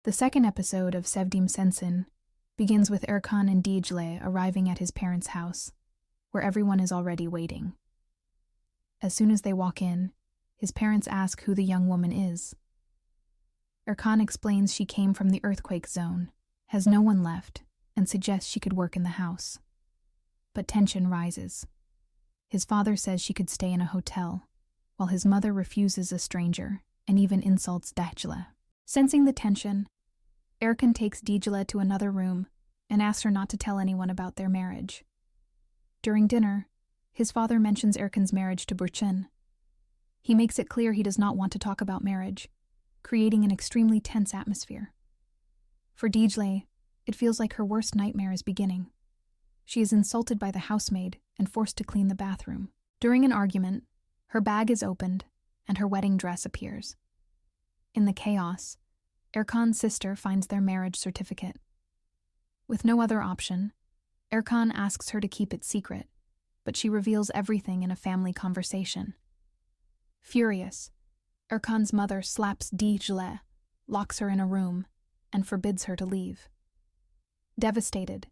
The second episode of Sevdiğim Sensin begins with Erkan and Dicle arriving at his parents' house, where everyone is already waiting. As soon as they walk in, his parents ask who the young woman is. Erkan explains she came from the earthquake zone, has no one left, and suggests she could work in the house. But tension rises. His father says she could stay in a hotel, while his mother refuses a stranger and even insults Dicle. Sensing the tension, Erkan takes Dicle to another room and asks her not to tell anyone about their marriage. During dinner, his father mentions Erkan's marriage to Burçin. He makes it clear he does not want to talk about marriage, creating an extremely tense atmosphere. For Dicle, it feels like her worst nightmare is beginning. She is insulted by the housemaid and forced to clean the bathroom. During an argument, her bag is opened and her wedding dress appears. In the chaos, Erkan's sister finds their marriage certificate. With no other option, Erkan asks her to keep it secret, but she reveals everything in a family conversation. Furious, Erkan's mother slaps Dicle, locks her in a room, and forbids her to leave. Devastated,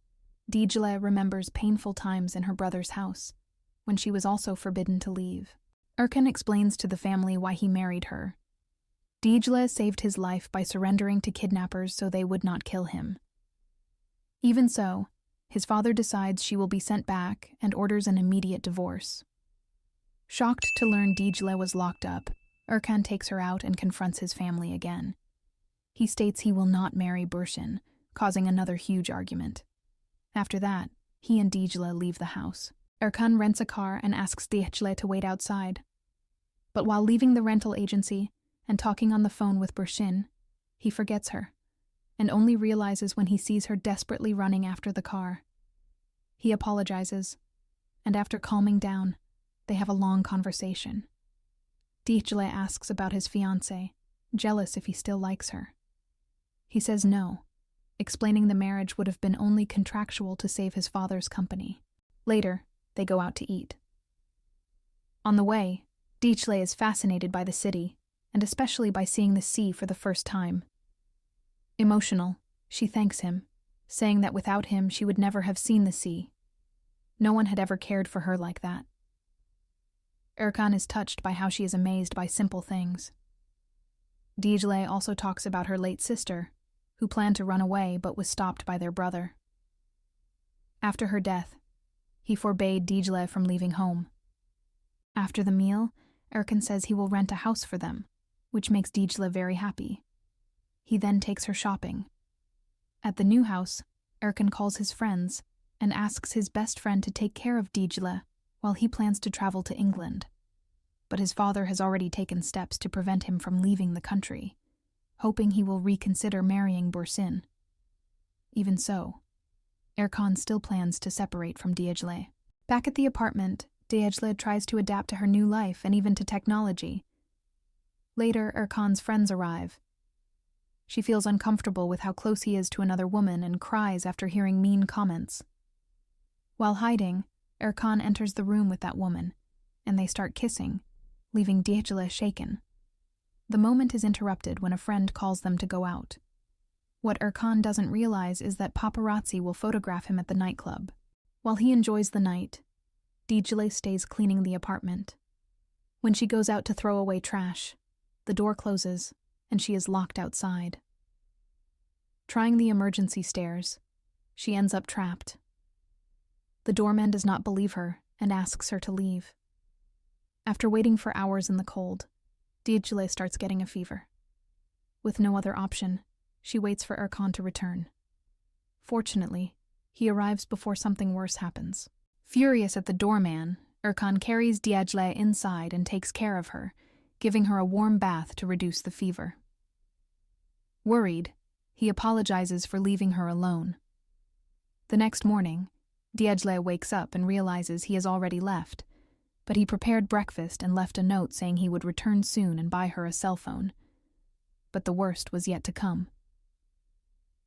Dicle remembers painful times in her brother's house, when she was also forbidden to leave. Erkan explains to the family why he married her. Dicle saved his life by surrendering to kidnappers so they would not kill him. Even so, his father decides she will be sent back and orders an immediate divorce. Shocked to learn Dicle was locked up, Erkan takes her out and confronts his family again. He states he will not marry Burçin, causing another huge argument. After that, he and Dicle leave the house. Erkan rents a car and asks Dicle to wait outside. But while leaving the rental agency and talking on the phone with Burçin, he forgets her, and only realizes when he sees her desperately running after the car. He apologizes, and after calming down, they have a long conversation. Dicle asks about his fiancée, jealous if he still likes her. He says no, explaining the marriage would have been only contractual to save his father's company. Later, they go out to eat. On the way, Dicle is fascinated by the city, and especially by seeing the sea for the first time. Emotional, she thanks him, saying that without him she would never have seen the sea. No one had ever cared for her like that. Erkan is touched by how she is amazed by simple things. Dicle also talks about her late sister, who planned to run away but was stopped by their brother. After her death, he forbade Dicle from leaving home. After the meal, Erkan says he will rent a house for them, which makes Dicle very happy. He then takes her shopping. At the new house, Erkan calls his friends and asks his best friend to take care of Dicle while he plans to travel to England. But his father has already taken steps to prevent him from leaving the country, hoping he will reconsider marrying Burçin. Even so, Erkan still plans to separate from Dicle. Back at the apartment, Dicle tries to adapt to her new life and even to technology. Later, Erkan's friends arrive. She feels uncomfortable with how close he is to another woman and cries after hearing mean comments. While hiding, Erkan enters the room with that woman, and they start kissing, leaving Dicle shaken. The moment is interrupted when a friend calls them to go out. What Erkan doesn't realize is that paparazzi will photograph him at the nightclub. While he enjoys the night, Dicle stays cleaning the apartment. When she goes out to throw away trash, the door closes, and she is locked outside. Trying the emergency stairs, she ends up trapped. The doorman does not believe her and asks her to leave. After waiting for hours in the cold, Dicle starts getting a fever. With no other option, she waits for Erkan to return. Fortunately, he arrives before something worse happens. Furious at the doorman, Erkan carries Dicle inside and takes care of her, giving her a warm bath to reduce the fever. Worried, he apologizes for leaving her alone. The next morning, Dicle wakes up and realizes he has already left, but he prepared breakfast and left a note saying he would return soon and buy her a cell phone. But the worst was yet to come.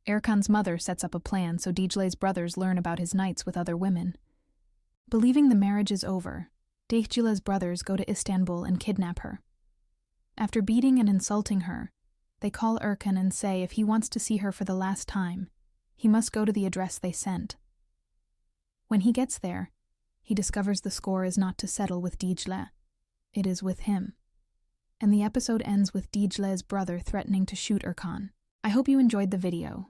Erkan's mother sets up a plan so Dicle's brothers learn about his nights with other women. Believing the marriage is over, Dicle's brothers go to Istanbul and kidnap her. After beating and insulting her, They call Erkan and say if he wants to see her for the last time, he must go to the address they sent. When he gets there, he discovers the score is not to settle with Dicle. It is with him. And the episode ends with Dicle's brother threatening to shoot Erkan. I hope you enjoyed the video.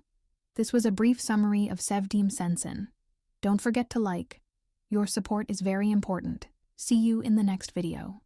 This was a brief summary of Sevdiğim Sensin. Don't forget to like. Your support is very important. See you in the next video.